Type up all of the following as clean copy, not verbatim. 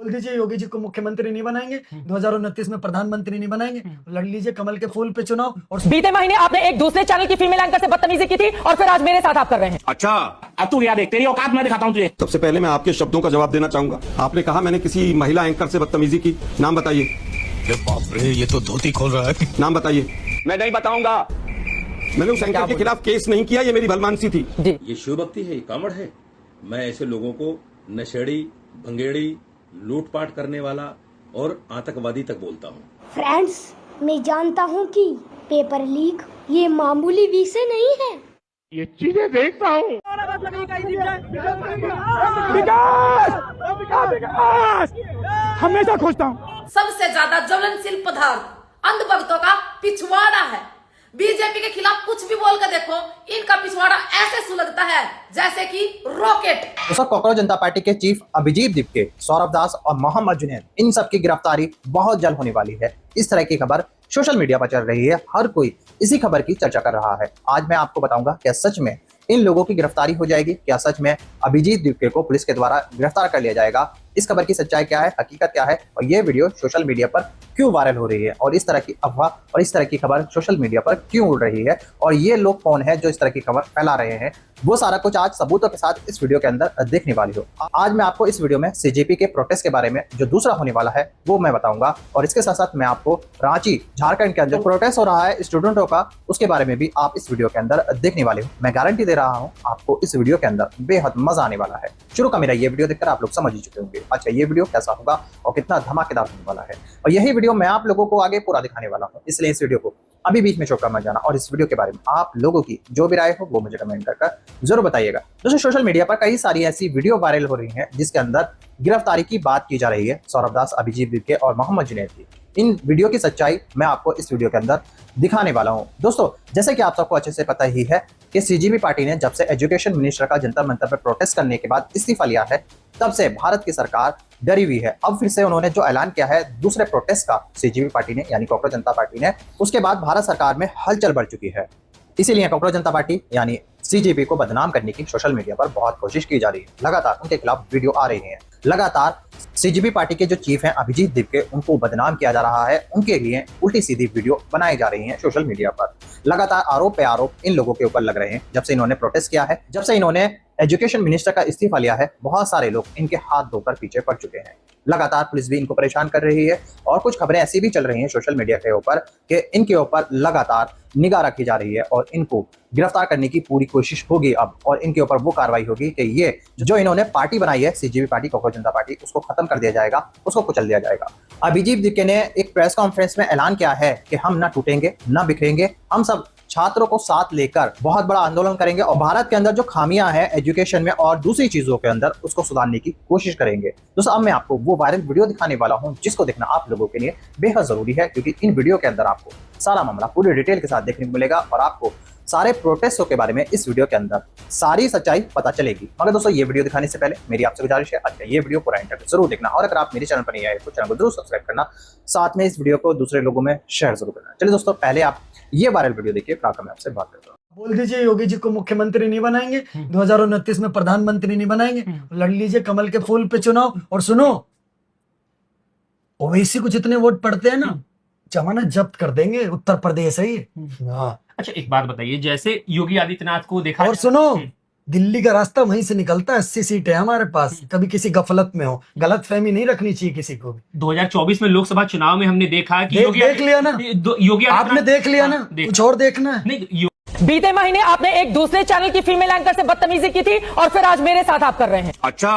बोल दीजिए योगी जी को मुख्यमंत्री नहीं बनाएंगे, 2029 में प्रधानमंत्री नहीं बनाएंगे, लड़ लीजिए कमल के फूल पे चुनाव। और बीते महीने आपने एक दूसरे चैनल की फीमेल एंकर से बदतमीजी की थी और फिर आज मेरे साथ आप कर रहे हैं। अच्छा, अब तू क्या देख, तेरी औकात मैं दिखाता हूँ तुझे। सबसे पहले मैं आपके शब्दों का जवाब देना चाहूंगा। आपने कहा मैंने किसी महिला एंकर से बदतमीजी की, नाम बताइए। बाप रे, ये तो धोती खोल रहा है। नाम बताइए। मैं नहीं बताऊंगा। मैंने उस एंकर के खिलाफ केस नहीं किया, ये मेरी भलमानसी थी। ये शिव भक्ति है, ये कामड़ है। मैं ऐसे लोगों को नशेड़ी, भंगेड़ी, लूटपाट करने वाला और आतंकवादी तक बोलता हूँ। फ्रेंड्स, मैं जानता हूँ कि पेपर लीक ये मामूली विषय नहीं है। ये चीजें देखता हूँ। हमेशा खोजता हूँ। सबसे ज्यादा ज्वलनशील पदार्थ अंधभक्तों का पिछवाड़ा है। बीजेपी के खिलाफ कुछ भी बोल कर देखो, इनका पिछवाड़ा ऐसे सुलगता है जैसे कि रॉकेट। दोस्तों, कोकरोच जनता पार्टी के चीफ अभिजीत दीपके, सौरभ दास और मोहम्मद जुनैद, इन सब की गिरफ्तारी बहुत जल्द होने वाली है। इस तरह की खबर सोशल मीडिया पर चल रही है, हर कोई इसी खबर की चर्चा कर रहा है। आज मैं आपको बताऊंगा क्या सच में इन लोगों की गिरफ्तारी हो जाएगी, क्या सच में अभिजीत दीपके को पुलिस के द्वारा गिरफ्तार कर लिया जाएगा, इस खबर की सच्चाई क्या है, हकीकत क्या है, और ये वीडियो सोशल मीडिया पर क्यों वायरल हो रही है, और इस तरह की अफवाह और इस तरह की खबर सोशल मीडिया पर क्यों उड़ रही है, और ये लोग कौन है जो इस तरह की खबर फैला रहे हैं, वो सारा कुछ आज सबूतों के साथ इस वीडियो के अंदर देखने वाली हो। आज मैं आपको इस वीडियो में सीजेपी के प्रोटेस्ट के बारे में जो दूसरा होने वाला है वो मैं बताऊंगा, और इसके साथ साथ मैं आपको रांची, झारखंड के अंदर प्रोटेस्ट हो रहा है स्टूडेंटों का, उसके बारे में भी आप इस वीडियो के अंदर देखने वाले हो। मैं गारंटी दे रहा हूँ आपको इस वीडियो के अंदर बेहद मजा आने वाला है। शुरू का मेरा ये वीडियो देखकर आप लोग समझ ही चुके होंगे अच्छा ये वीडियो कैसा होगा और कितना धमाकेदार होने वाला है, और यही वीडियो मैं आप लोगों को आगे पूरा दिखाने वाला हूँ। इसलिए इस वीडियो को अभी बीच में छोड़कर मत जाना, और इस वीडियो के बारे में आप लोगों की जो भी राय हो वो मुझे कमेंट कर जरूर बताइएगा। दोस्तों, सोशल मीडिया पर कई सारी ऐसी वीडियो वायरल हो रही हैं जिसके अंदर गिरफ्तारी की बात की जा रही है सौरभ दास, अभिजीत दीपके और मोहम्मद जुनैद की। इन वीडियो की सच्चाई मैं आपको इस वीडियो के अंदर दिखाने वाला हूं। दोस्तों, जैसे कि आप सबको अच्छे से पता ही है कि सीजीपी पार्टी ने जब से एजुकेशन मिनिस्टर का जंतर मंतर पर प्रोटेस्ट करने के बाद इस्तीफा लिया है, तब से भारत की सरकार डरी हुई है। अब फिर से उन्होंने जो ऐलान किया है दूसरे प्रोटेस्ट का सीजीपी पार्टी ने, यानी कोकरोच जनता पार्टी ने, उसके बाद भारत सरकार में हलचल बढ़ चुकी है। इसीलिए कोकरोच जनता पार्टी यानी सीजेपी को बदनाम करने की सोशल मीडिया पर बहुत कोशिश की जा रही है। लगातार उनके खिलाफ वीडियो आ रही है, लगातार सीजीपी पार्टी के जो चीफ हैं अभिजीत दीपके, उनको बदनाम किया जा रहा है, उनके लिए उल्टी सीधी वीडियो बनाई जा रही हैं सोशल मीडिया पर। लगातार आरोप पे आरोप इन लोगों के ऊपर लग रहे हैं। जब से इन्होंने प्रोटेस्ट किया है, जब से इन्होंने एजुकेशन मिनिस्टर का इस्तीफा लिया है, बहुत सारे लोग इनके हाथ धोकर पीछे पड़ चुके हैं। लगातार पुलिस भी इनको परेशान कर रही है, और कुछ खबरें ऐसी भी चल रही हैं सोशल मीडिया के ऊपर कि इनके ऊपर लगातार निगाह रखी जा रही है और इनको गिरफ्तार करने की पूरी कोशिश होगी अब, और इनके ऊपर वो कार्रवाई होगी कि ये जो इन्होंने पार्टी बनाई है सीजीपी पार्टी, कोकरोच जनता पार्टी, उसको खत्म कर दिया जाएगा, उसको कुचल दिया जाएगा। अभिजीत दीपके ने एक प्रेस कॉन्फ्रेंस में ऐलान किया है कि हम ना टूटेंगे ना बिखरेंगे, हम सब छात्रों को साथ लेकर बहुत बड़ा आंदोलन करेंगे और भारत के अंदर जो खामियां हैं एजुकेशन में और दूसरी चीजों के अंदर उसको सुधारने की कोशिश करेंगे। दोस्तों, अब मैं आपको वो वायरल वीडियो दिखाने वाला हूं जिसको देखना आप लोगों के लिए बेहद जरूरी है, क्योंकि इन वीडियो के अंदर आपको सारा मामला पूरी डिटेल के साथ देखने को मिलेगा और आपको सारे प्रोटेस्टों के बारे में इस वीडियो के अंदर सारी सच्चाई पता चलेगी। मगर दोस्तों, ये वीडियो दिखाने से पहले मेरी आपसे गुजारिश है अच्छा ये वीडियो पूरा एंड तक जरूर देखना, और अगर आप मेरे चैनल पर नहीं आए तो चैनल को जरूर सब्सक्राइब करना, साथ में इस वीडियो को दूसरे लोगों में शेयर जरूर करना। चलिए दोस्तों, पहले आप ये वायरल वीडियो देखिए, फिर आकर मैं आपसे बात करता हूँ। बोल दीजिए योगी जी को मुख्यमंत्री नहीं बनाएंगे, 2029 में प्रधानमंत्री नहीं बनाएंगे, लड़ लीजिए कमल के फूल पे चुनाव। और सुनो, ओवैसी को जितने वोट पड़ते हैं ना, जमानत जब्त कर देंगे उत्तर प्रदेश है ये। अच्छा, एक बात बताइए, जैसे योगी आदित्यनाथ को देखा, और सुनो, दिल्ली का रास्ता वहीं से निकलता है, 80 सीट है हमारे पास। कभी किसी गफलत में हो, गलत फहमी नहीं रखनी चाहिए किसी को भी। 2024 में लोकसभा चुनाव में हमने देखा कि देख लिया ना, योगी आपने देख लिया ना, कुछ और देखना है नहीं। बीते महीने आपने एक दूसरे चैनल की फीमेल एंकर से बदतमीजी की थी और फिर आज मेरे साथ आप कर रहे हैं। अच्छा,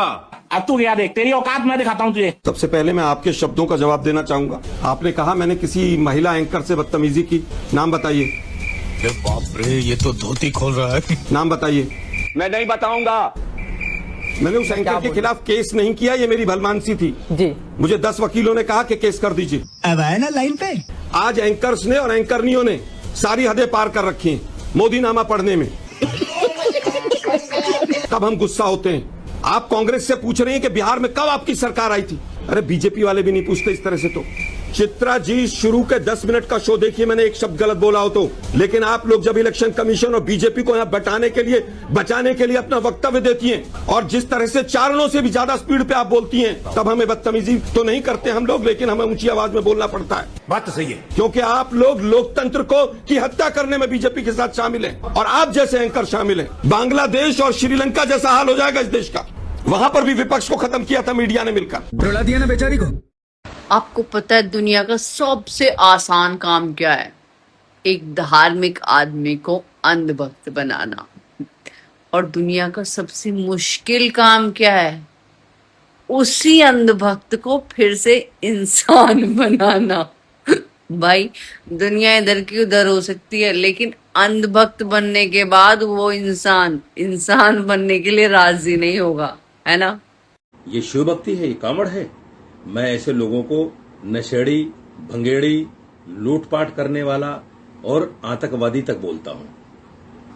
अब तू क्या देख, तेरी औकात मैं दिखाता हूँ तुझे। सबसे पहले मैं आपके शब्दों का जवाब देना चाहूंगा। आपने कहा मैंने किसी महिला एंकर से बदतमीजी की, नाम बताइए। बाप रे, ये तो धोती खोल रहा है। नाम बताइए। मैं नहीं बताऊंगा। मैंने उस एंकर के खिलाफ केस नहीं किया, ये मेरी भलमानसी थी जी। मुझे 10 वकीलों ने कहा कि केस कर दीजिए। अब आए ना लाइन पे। आज एंकर्स ने और एंकरनियों ने सारी हदें पार कर रखी हैं मोदी नामा पढ़ने में। तब हम गुस्सा होते हैं। आप कांग्रेस से पूछ रहे हैं कि बिहार में कब आपकी सरकार आई थी? अरे बीजेपी वाले भी नहीं पूछते इस तरह से। तो चित्रा जी शुरू के 10 मिनट का शो देखिए, मैंने एक शब्द गलत बोला हो तो, लेकिन आप लोग जब इलेक्शन कमीशन और बीजेपी को यहाँ बचाने के लिए अपना वक्तव्य देती हैं और जिस तरह से चारणों से भी ज्यादा स्पीड पे आप बोलती हैं, तब हमें बदतमीजी तो नहीं करते हम लोग, लेकिन हमें ऊंची आवाज में बोलना पड़ता है। बात तो सही है, क्योंकि आप लोग लोकतंत्र की हत्या करने में बीजेपी के साथ शामिल हैं और आप जैसे एंकर शामिल हैं। बांग्लादेश और श्रीलंका जैसा हाल हो जाएगा इस देश का। वहां पर भी विपक्ष को खत्म किया था मीडिया ने मिलकर, रुला दिया ना बेचारी को। आपको पता है दुनिया का सबसे आसान काम क्या है? एक धार्मिक आदमी को अंधभक्त बनाना। और दुनिया का सबसे मुश्किल काम क्या है? उसी अंधभक्त को फिर से इंसान बनाना। भाई दुनिया इधर की उधर हो सकती है, लेकिन अंधभक्त बनने के बाद वो इंसान बनने के लिए राजी नहीं होगा, है ना? ये शिव भक्ति है, ये कामड़ है। मैं ऐसे लोगों को नशेड़ी, भंगेड़ी, लूटपाट करने वाला और आतंकवादी तक बोलता हूँ।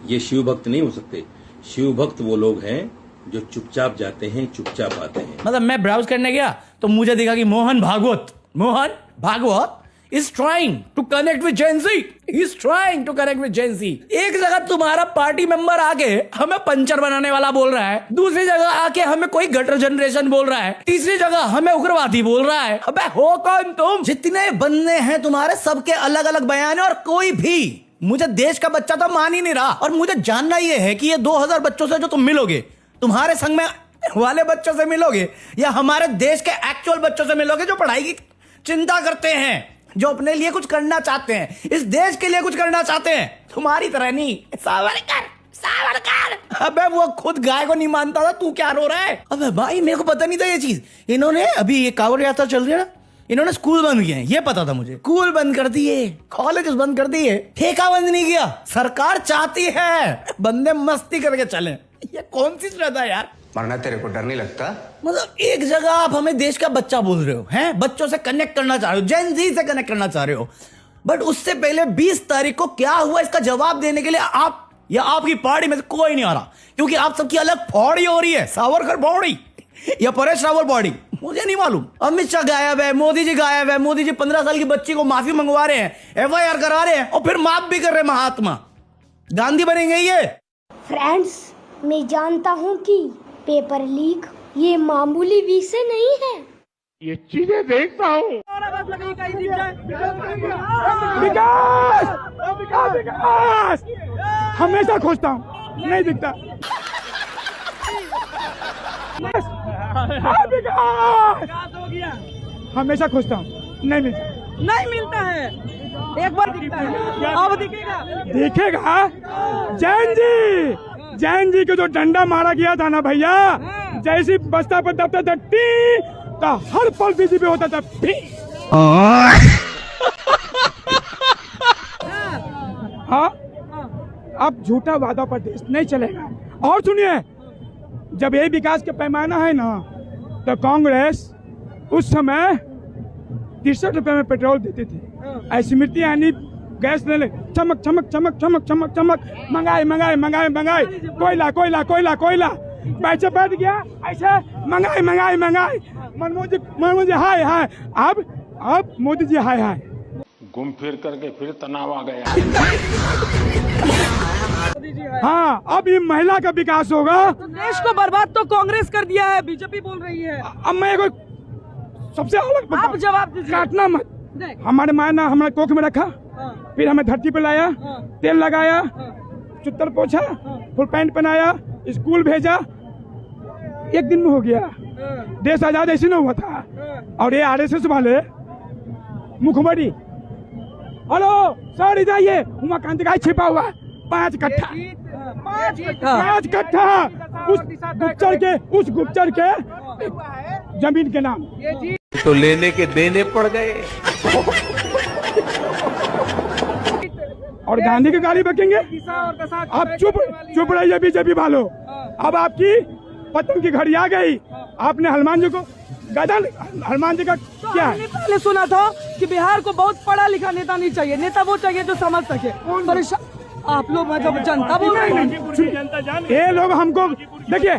ये शिव भक्त नहीं हो सकते। शिव भक्त वो लोग हैं जो चुपचाप जाते हैं, चुपचाप आते हैं। मतलब मैं ब्राउज करने गया तो मुझे दिखा कि Mohan Bhagwat is trying to connect with Gen Z. He's trying to connect with Gen Z. एक जगह तुम्हारा पार्टी मेंबर आके हमें पंचर बनाने वाला बोल रहा है, दूसरी जगह आके हमें कोई गटर जनरेशन बोल रहा है, तीसरी जगह हमें उग्रवादी बोल रहा है। अबे हो कौन तुम? जितने बंदे हैं तुम्हारे सबके अलग अलग बयान है और कोई भी मुझे देश का बच्चा तो मान ही नहीं रहा। और मुझे जानना ये है कि ये 2000 बच्चों से जो तुम मिलोगे, तुम्हारे संग में वाले बच्चों से मिलोगे या हमारे देश के एक्चुअल बच्चों से मिलोगे जो पढ़ाई की चिंता करते हैं, जो अपने लिए कुछ करना चाहते हैं, इस देश के लिए कुछ करना चाहते हैं, तुम्हारी तरह नहीं। सावरकर अबे वो खुद गाय को नहीं मानता था, तू क्या रो रहा है? अबे भाई मेरे को पता नहीं था ये चीज। इन्होंने अभी ये कांवड़ यात्रा चल रही है ना, इन्होंने स्कूल बंद किए हैं, ये पता था मुझे। स्कूल बंद कर दिए, कॉलेज बंद कर दिए, ठेका बंद नहीं किया। सरकार चाहती है बंदे मस्ती करके चलें। ये कौन सी श्रद्धा यार? मरना तेरे को डर नहीं लगता? मतलब एक जगह आप हमें देश का बच्चा बोल रहे हो, हैं बच्चों से कनेक्ट करना चाह रहे हो, जेन जी से कनेक्ट करना चाह रहे हो, बट उससे पहले 20 तारीख को क्या हुआ इसका जवाब देने के लिए आप या आपकी पार्टी में से कोई नहीं आ रहा, क्योंकि आप सबकी अलग बॉडी हो रही है, सावरकर बॉडी या परेश रावल बॉडी, मुझे नहीं मालूम। अमित शाह गायब है, मोदी जी गायब है। मोदी जी 15 साल की बच्ची को माफी मंगवा रहे हैं, FIR करा रहे हैं और फिर माफ भी कर रहे हैं। महात्मा गांधी बनेंगे ये? फ्रेंड्स, मैं जानता हूँ कि पेपर लीक ये मामूली विषय नहीं है। ये चीजें देखता हूँ। विकास हमेशा खोजता हूँ, नहीं दिखता। हमेशा खोजता हूँ, नहीं मिलता है। एक बार दिखता है, अब दिखेगा। जैन जी को जो डंडा मारा गया था ना भैया, जैसी बस्ता पर दबता था तो हर पल बिजी पे होता था। हाँ, अब झूठा वादा पर देश नहीं चलेगा। और सुनिए, जब ये विकास का पैमाना है ना, तो कांग्रेस उस समय 63 रुपए में पेट्रोल देती थी। स्मृति ईरानी गैस ले चमक चमक चमक चमक चमक चमक मंगाए कोयला पैसे बैठ गया ऐसे मंगाए मनमोहन जी हाय अब मोदी जी हाय घूम फिर करके फिर तनाव आ गया। हाँ, अब ये महिला का विकास होगा। तो देश को बर्बाद तो कांग्रेस कर दिया है, बीजेपी बोल रही है। अब मैं कोई सबसे अलग आप जवाब दीजिए। काटना मत। हमारे माँ ने हमारे कोख में रखा, फिर हमें धरती पे लाया, तेल लगाया, चुत्तर पोछा, फुल पैंट पहनाया, स्कूल भेजा, एक दिन में हो गया। देश आजाद ऐसे न हुआ था। और ये RSS वाले मुखबरी, हेलो सर इधर ये उमाकांत का छिपा हुआ 5 कट्ठा उस गुप्तचर के जमीन के नाम तो लेने के देने पड़ गए। और गांधी की गाली बकेंगे। आप चुप रहिए बीजेपी वालों। अब आपकी पतन की घड़ी आ गई। आपने हनुमान जी को हनुमान जी का क्या है? पहले सुना था कि बिहार को बहुत पढ़ा लिखा नेता नहीं चाहिए, नेता वो चाहिए जो समझ सके। आप लोग मतलब जनता बोल रहे हैं। ये लोग हमको देखिए,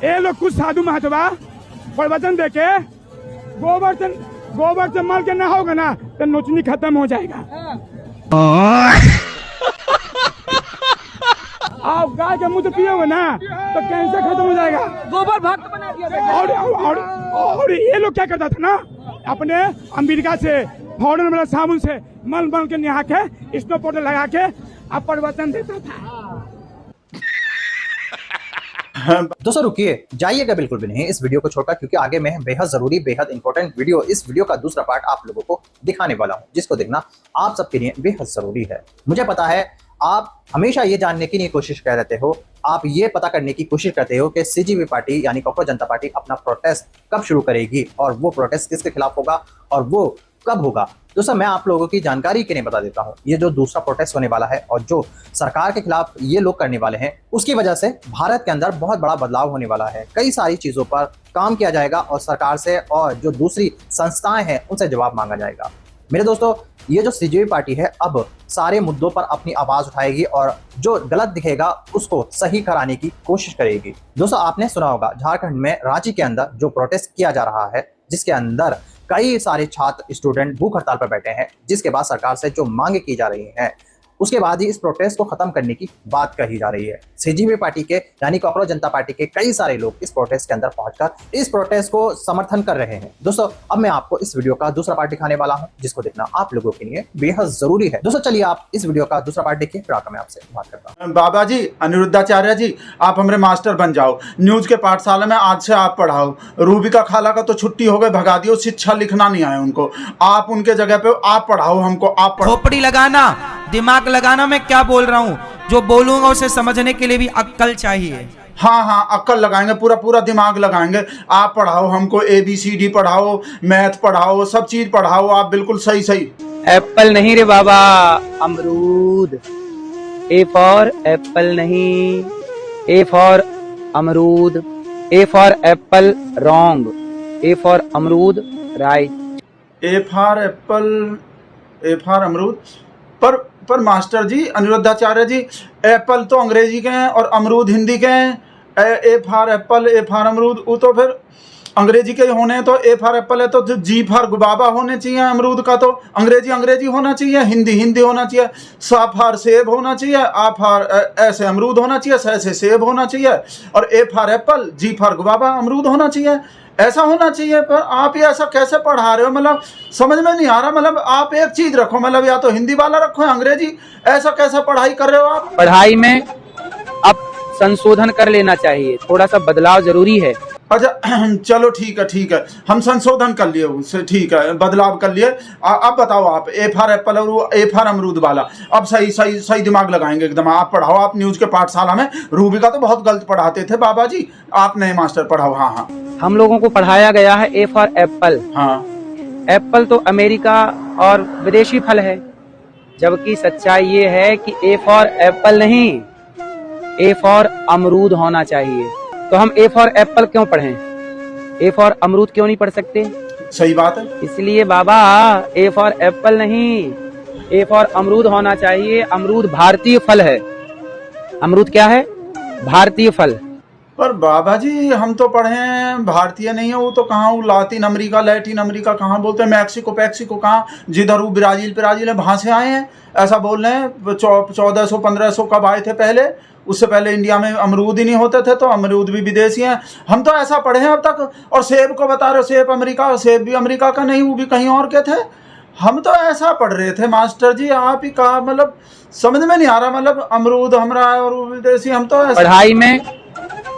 ये लोग कुछ साधु महात्मा प्रवचन देके गोवर्धन गोबर से मल के नहाओगे ना तो नोचनी खत्म हो जाएगा। आप गाय के मुंह से पियोगे ना तो कैंसर खत्म हो जाएगा। गोबर भक्त बना दिया। और ये लोग क्या करता था ना, अपने अमेरिका से फॉरन वाला साबुन से मल मल के नहा के स्नो पाउडर लगा के अब परिवर्तन देता था। दोस्तों रुकिए, जाइएगा बिल्कुल भी नहीं इस वीडियो को छोड़कर, क्योंकि आगे मैं बेहद जरूरी बेहद इंपॉर्टेंट वीडियो, इस वीडियो का दूसरा पार्ट आप लोगों को दिखाने वाला हूं, जिसको देखना आप सबके लिए बेहद जरूरी है। मुझे पता है आप हमेशा ये जानने की नहीं कोशिश कर रहे हो, आप ये पता करने की कोशिश करते हो कि सीजीपी पार्टी यानी कॉकरोच जनता पार्टी अपना प्रोटेस्ट कब शुरू करेगी और वो प्रोटेस्ट किसके खिलाफ होगा और वो कब होगा। दोस्तों मैं आप लोगों की जानकारी के लिए बता देता हूं, ये जो दूसरा प्रोटेस्ट होने वाला है और जो सरकार के खिलाफ ये लोग करने वाले हैं, उसकी वजह से भारत के अंदर बहुत बड़ा बदलाव होने वाला है। कई सारी चीजों पर काम किया जाएगा और सरकार से और जो दूसरी संस्थाएं हैं उनसे जवाब मांगा जाएगा। मेरे दोस्तों, ये जो सीजीपी पार्टी है अब सारे मुद्दों पर अपनी आवाज उठाएगी और जो गलत दिखेगा उसको सही कराने की कोशिश करेगी। दोस्तों आपने सुना होगा झारखंड में रांची के अंदर जो प्रोटेस्ट किया जा रहा है, जिसके अंदर कई सारे छात्र स्टूडेंट भूख हड़ताल पर बैठे हैं, जिसके बाद सरकार से जो मांगे की जा रही हैं उसके बाद ही इस प्रोटेस्ट को खत्म करने की बात कही जा रही है। सीजीपी पार्टी के यानी कॉकरोच जनता पार्टी के कई सारे लोग इस प्रोटेस्ट के अंदर पहुंचकर इस प्रोटेस्ट को समर्थन कर रहे हैं। दोस्तों अब मैं आपको इस वीडियो का दूसरा पार्ट दिखाने वाला हूं, जिसको देखना आप लोगों के लिए बेहद जरूरी है। दोस्तों चलिए आप इस वीडियो का दूसरा पार्ट देखिए, फिर आकर मैं आपसे बात करता हूं। बाबा जी, अनिरुद्धाचार्य जी, आप हमारे मास्टर बन जाओ, न्यूज के पाठशाला में आज से आप पढ़ाओ। रूबिका खाला का तो छुट्टी हो गई, भगा दियो, शिक्षा लिखना नहीं आया उनको, आप उनके जगह पे आप पढ़ाओ हमको, आप पढ़ाओ। खोपड़ी लगाना, दिमाग लगाना, मैं क्या बोल रहा हूँ, जो बोलूंगा उसे समझने के लिए भी अक्ल चाहिए। हाँ हाँ, अक्ल लगाएंगे, पूरा पूरा दिमाग लगाएंगे। आप पढ़ाओ हमको, ABCD पढ़ाओ, मैथ पढ़ाओ, सब चीज पढ़ाओ आप, बिल्कुल सही सही। एप्पल नहीं रे बाबा, अमरूद। ए फॉर एप्पल नहीं, ए फॉर अमरूद। A for apple wrong, A for अमरूद right. A for apple, A for अमरूद। पर मास्टर जी, अनिरुद्धाचार्य जी, एप्पल तो अंग्रेजी के हैं और अमरूद हिंदी के हैं। A for apple, A for अमरूद, वो तो फिर अंग्रेजी के होने हैं, तो ए फॉर एप्पल है तो जी फॉर गुबाबा होने चाहिए, अमरूद का तो अंग्रेजी होना चाहिए, हिंदी होना चाहिए, सा फॉर सेब होना चाहिए, आ फॉर ऐसे अमरूद होना चाहिए, से सेब होना चाहिए, और A for apple, G for गुबाबा अमरूद होना चाहिए, ऐसा होना चाहिए। पर आप ये ऐसा कैसे पढ़ा रहे हो, मतलब समझ में नहीं आ रहा। मतलब आप एक चीज रखो, मतलब या तो हिंदी वाला रखो या अंग्रेजी, ऐसा कैसा पढ़ाई कर रहे हो आप। पढ़ाई में अब संशोधन कर लेना चाहिए, थोड़ा सा बदलाव जरूरी है। अच्छा चलो ठीक है, हम संशोधन कर लिए उससे, ठीक है, बदलाव कर लिए। अब बताओ आप, ए फॉर एप्पल और ए फॉर अमरूद वाला, अब सही दिमाग लगाएंगे एकदम। आप पढ़ाओ, आप न्यूज के पाठशाला में रूबिका तो बहुत गलत पढ़ाते थे बाबा जी, आप नए मास्टर पढ़ाओ। हाँ हाँ, हम लोगों को पढ़ाया गया है ए फॉर एप्पल। हाँ, एप्पल तो अमेरिका और विदेशी फल है, जबकि सच्चाई ये है कि ए फॉर एप्पल नहीं, ए फॉर अमरूद होना चाहिए। तो हम ए फॉर एप्पल क्यों पढ़ें, ए फॉर अमरूद क्यों नहीं पढ़ सकते। सही बात है। इसलिए बाबा ए फॉर एप्पल नहीं, ए फॉर अमरूद होना चाहिए। अमरूद भारतीय फल है। अमरूद क्या है, भारतीय फल। पर बाबा जी हम तो पढ़े हैं, भारतीय नहीं है वो तो, कहाँ वो लैटिन अमेरिका कहाँ बोलते हैं, मैक्सिको कहाँ, जिधर वो ब्राजील है वहां से आए हैं, ऐसा बोल रहे हैं। 1400-1500 कब आए थे पहले, उससे पहले इंडिया में अमरूद ही नहीं होते थे, तो अमरूद भी विदेशी हैं। हम तो ऐसा पढ़े हैं अब तक। और सेब को बता रहे हो, सेब अमेरिका, सेब भी अमेरिका का नहीं, वो भी कहीं और के थे। हम तो ऐसा पढ़ रहे थे मास्टर जी, आप ही कहा, मतलब समझ में नहीं आ रहा, मतलब अमरूद हमारा और विदेशी, हम तो ऐसा। पढ़ाई में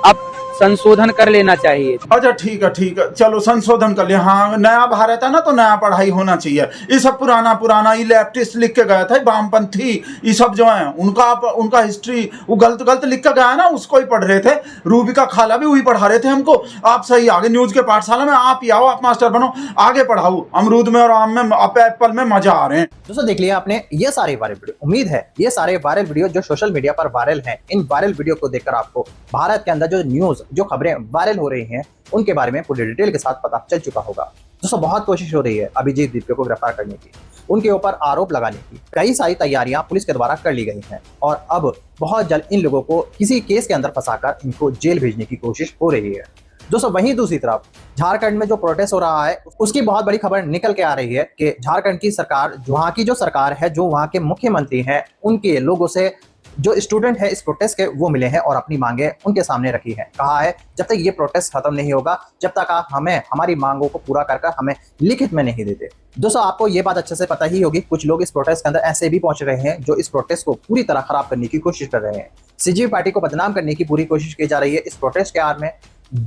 अब संशोधन कर लेना चाहिए। अच्छा ठीक है, चलो संशोधन कर लिया। हाँ, नया भारत है ना, तो नया पढ़ाई होना चाहिए। ये सब पुराना ये लेफ्टिस्ट लिख के गया था, वामपंथी ये सब जो है, उनका हिस्ट्री वो गलत लिख के गया ना, उसको ही पढ़ रहे थे। रूबिका खाला भी वही पढ़ा रहे थे हमको। आप सही आगे न्यूज के पाठशाला में आप ही आओ, आप मास्टर बनो, आगे पढ़ाओ। अमरूद में और आम में, एप्पल में मजा आ रहे हैं। दोस्तों देख लिया आपने ये सारे वायरल वीडियो, उम्मीद है ये सारे वायरल वीडियो जो सोशल मीडिया पर वायरल हैं, इन वायरल वीडियो को देखकर आपको भारत के अंदर जो न्यूज जो खबरें वायरल हो रही हैं उनके बारे में पूरी डिटेल के साथ पता चल चुका होगा। दोस्तों बहुत कोशिश हो रही है अभिजीत दीपके को गिरफ्तार करने की, उनके ऊपर आरोप लगाने की। कई सारी तैयारियां पुलिस के द्वारा कर ली गई हैं और अब बहुत जल्द इन लोगों को किसी केस के अंदर फंसाकर इनको जेल भेजने की कोशिश हो रही है। दोस्तों वहीं दूसरी तरफ झारखंड में जो प्रोटेस्ट हो रहा है उसकी बहुत बड़ी खबर निकल के आ रही है कि झारखंड की सरकार, वहां की जो सरकार है, जो वहां के मुख्यमंत्री हैं, उनके लोगों से जो स्टूडेंट है इस प्रोटेस्ट के वो मिले हैं और अपनी मांगे उनके सामने रखी है। कहा है जब तक ये प्रोटेस्ट खत्म नहीं होगा, जब तक आप हमें हमारी मांगों को पूरा कर हमें लिखित में नहीं देते। दोस्तों आपको ये बात अच्छे से पता ही होगी, कुछ लोग इस प्रोटेस्ट के अंदर ऐसे भी पहुंच रहे हैं जो इस प्रोटेस्ट को पूरी तरह खराब करने की कोशिश कर रहे हैं। सीजेपी पार्टी को बदनाम करने की पूरी कोशिश की जा रही है। इस प्रोटेस्ट के आड़ में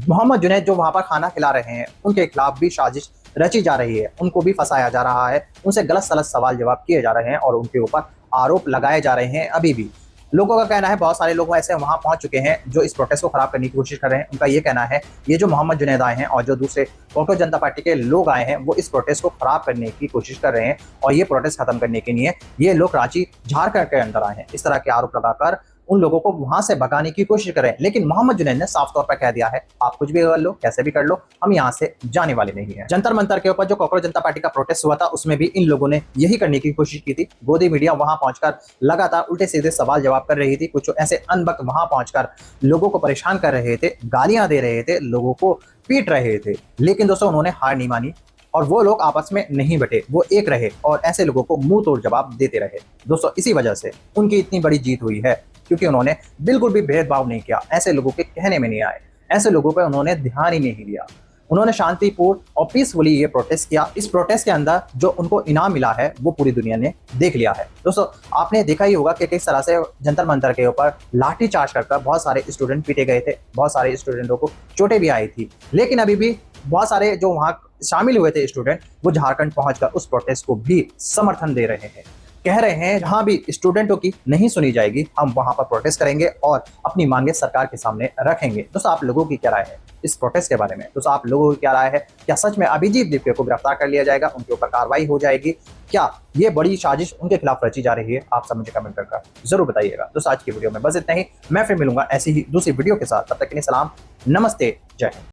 मोहम्मद जुनैद जो वहां पर खाना खिला रहे हैं उनके खिलाफ भी साजिश रची जा रही है, उनको भी फंसाया जा रहा है, उनसे गलत सलत सवाल जवाब किए जा रहे हैं और उनके ऊपर आरोप लगाए जा रहे हैं। अभी भी लोगों का कहना है, बहुत सारे लोग ऐसे वहां पहुंच चुके हैं जो इस प्रोटेस्ट को खराब करने की कोशिश कर रहे हैं। उनका ये कहना है ये जो मोहम्मद जुनैद आए हैं और जो दूसरे कोकरोच जनता पार्टी के लोग आए हैं वो इस प्रोटेस्ट को खराब करने की कोशिश कर रहे हैं और ये प्रोटेस्ट खत्म करने के लिए ये लोग रांची झारखंड के अंदर आए हैं। इस तरह के आरोप लगाकर उन लोगों को वहां से भगाने की कोशिश कर रहे हैं। लेकिन मोहम्मद जुनैद ने साफ तौर पर कह दिया है आप कुछ भी कर लो, कैसे भी कर लो, हम यहाँ से जाने वाले नहीं है। जंतर मंतर के ऊपर जो कोकरोच जनता पार्टी का प्रोटेस्ट हुआ था उसमें भी इन लोगों ने यही करने की कोशिश की थी। गोदी मीडिया वहां पहुंचकर लगातार उल्टे सीधे सवाल जवाब कर रही थी। कुछ ऐसे अनबक वहां पहुंचकर लोगों को परेशान कर रहे थे, गालियां दे रहे थे, लोगों को पीट रहे थे। लेकिन दोस्तों उन्होंने हार नहीं मानी और वो लोग आपस में नहीं बटे, वो एक रहे और ऐसे लोगों को मुंह तोड़ जवाब देते रहे। दोस्तों इसी वजह से उनकी इतनी बड़ी जीत हुई है क्योंकि उन्होंने बिल्कुल भी भेदभाव नहीं किया, ऐसे लोगों के कहने में नहीं आए, ऐसे लोगों पर उन्होंने ध्यान ही नहीं दिया। उन्होंने शांतिपूर्ण और पीसफुली ये प्रोटेस्ट किया। इस प्रोटेस्ट के अंदर जो उनको इनाम मिला है वो पूरी दुनिया ने देख लिया है। दोस्तों आपने देखा ही होगा कि किस तरह से जंतर मंतर के ऊपर लाठी चार्ज कर बहुत सारे स्टूडेंट पीटे गए थे, बहुत सारे स्टूडेंटों को चोटें भी आई थी। लेकिन अभी भी बहुत सारे जो वहाँ शामिल हुए थे स्टूडेंट वो झारखंड पहुंचकर उस प्रोटेस्ट को भी समर्थन दे रहे हैं, कह रहे हैं जहां भी स्टूडेंटों की नहीं सुनी जाएगी हम वहां पर प्रोटेस्ट करेंगे और अपनी मांगे सरकार के सामने रखेंगे। दोस्तों आप लोगों की क्या राय है इस प्रोटेस्ट के बारे में? दोस्तों आप लोगों की क्या राय है? क्या सच में अभिजीत दीपके को गिरफ्तार कर लिया जाएगा, उनके ऊपर कार्रवाई हो जाएगी? क्या ये बड़ी साजिश उनके खिलाफ रची जा रही है? आप सब मुझे कमेंट करके जरूर बताइएगा। दोस्तों आज की वीडियो में बस इतना ही, मैं फिर मिलूंगा ऐसी ही दूसरी वीडियो के साथ। तब तक के लिए सलाम, नमस्ते, जय हिंद।